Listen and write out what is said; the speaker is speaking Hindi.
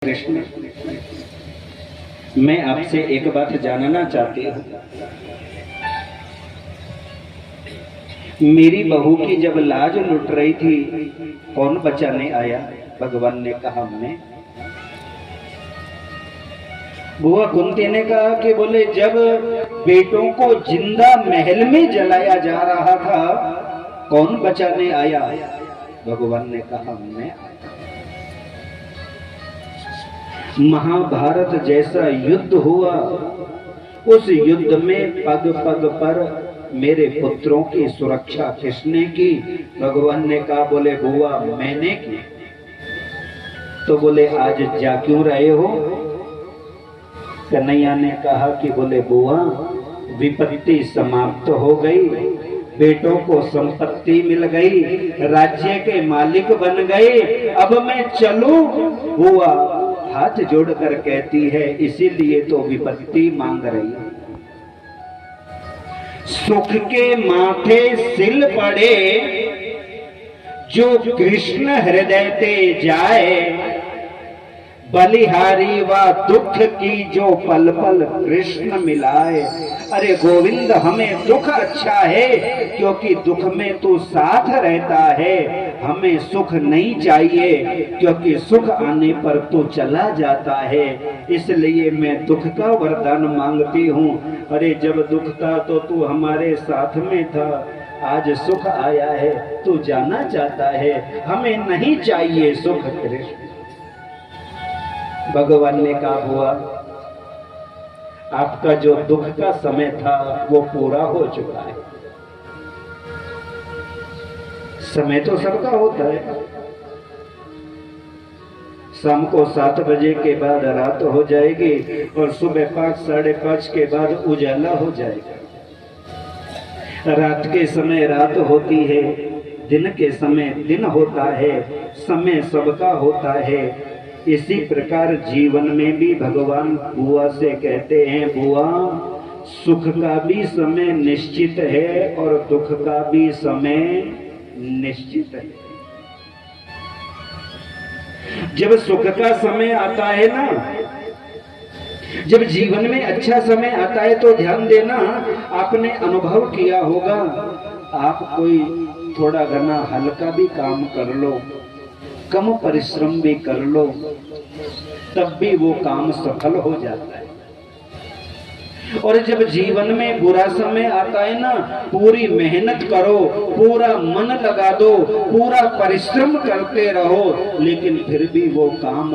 कृष्ण, मैं आपसे एक बात जानना चाहती हूँ। मेरी बहू की जब लाज लुट रही थी, कौन बचाने आया? भगवान ने कहा मैं। बुआ कुंती ने कहा कि बोले जब बेटों को जिंदा महल में जलाया जा रहा था, कौन बचाने आया? भगवान ने कहा मैं। महाभारत जैसा युद्ध हुआ, उस युद्ध में पग पग पर मेरे पुत्रों की सुरक्षा किसने की? भगवान ने कहा बोले बुआ मैंने की। तो बोले आज जा क्यों रहे हो? कन्हैया ने कहा कि बोले बुआ विपत्ति समाप्त हो गई, बेटों को संपत्ति मिल गई, राज्य के मालिक बन गए, अब मैं चलूं? बुआ हाथ जोड़कर कहती है इसीलिए तो विपत्ति मांग रही है। सुख के माथे सिल पड़े, जो कृष्ण हृदय ते जाए, बलिहारी व दुख की जो पल पल कृष्ण मिलाए। अरे गोविंद हमें दुख अच्छा है, क्योंकि दुख में तू साथ रहता है। हमें सुख नहीं चाहिए, क्योंकि सुख आने पर तू चला जाता है। इसलिए मैं दुख का वरदान मांगती हूँ। अरे जब दुख था तो तू हमारे साथ में था, आज सुख आया है तू जाना चाहता है, हमें नहीं चाहिए सुख कृष्ण। भगवान ने कहा हुआ आपका जो दुख का समय था वो पूरा हो चुका है। समय तो सबका होता है, शाम को 7 बजे के बाद रात हो जाएगी और सुबह 5 साढ़े 5 के बाद उजाला हो जाएगा। रात के समय रात होती है, दिन के समय दिन होता है, समय सबका होता है। इसी प्रकार जीवन में भी भगवान बुआ से कहते हैं बुआ सुख का भी समय निश्चित है और दुख का भी समय निश्चित है। जब सुख का समय आता है ना, जब जीवन में अच्छा समय आता है तो ध्यान देना, आपने अनुभव किया होगा, आप कोई थोड़ा घना हल्का भी काम कर लो, कम परिश्रम भी कर लो, तब भी वो काम सफल हो जाता है। और जब जीवन में बुरा समय आता है ना, पूरी मेहनत करो, पूरा मन लगा दो, पूरा परिश्रम करते रहो, लेकिन फिर भी वो काम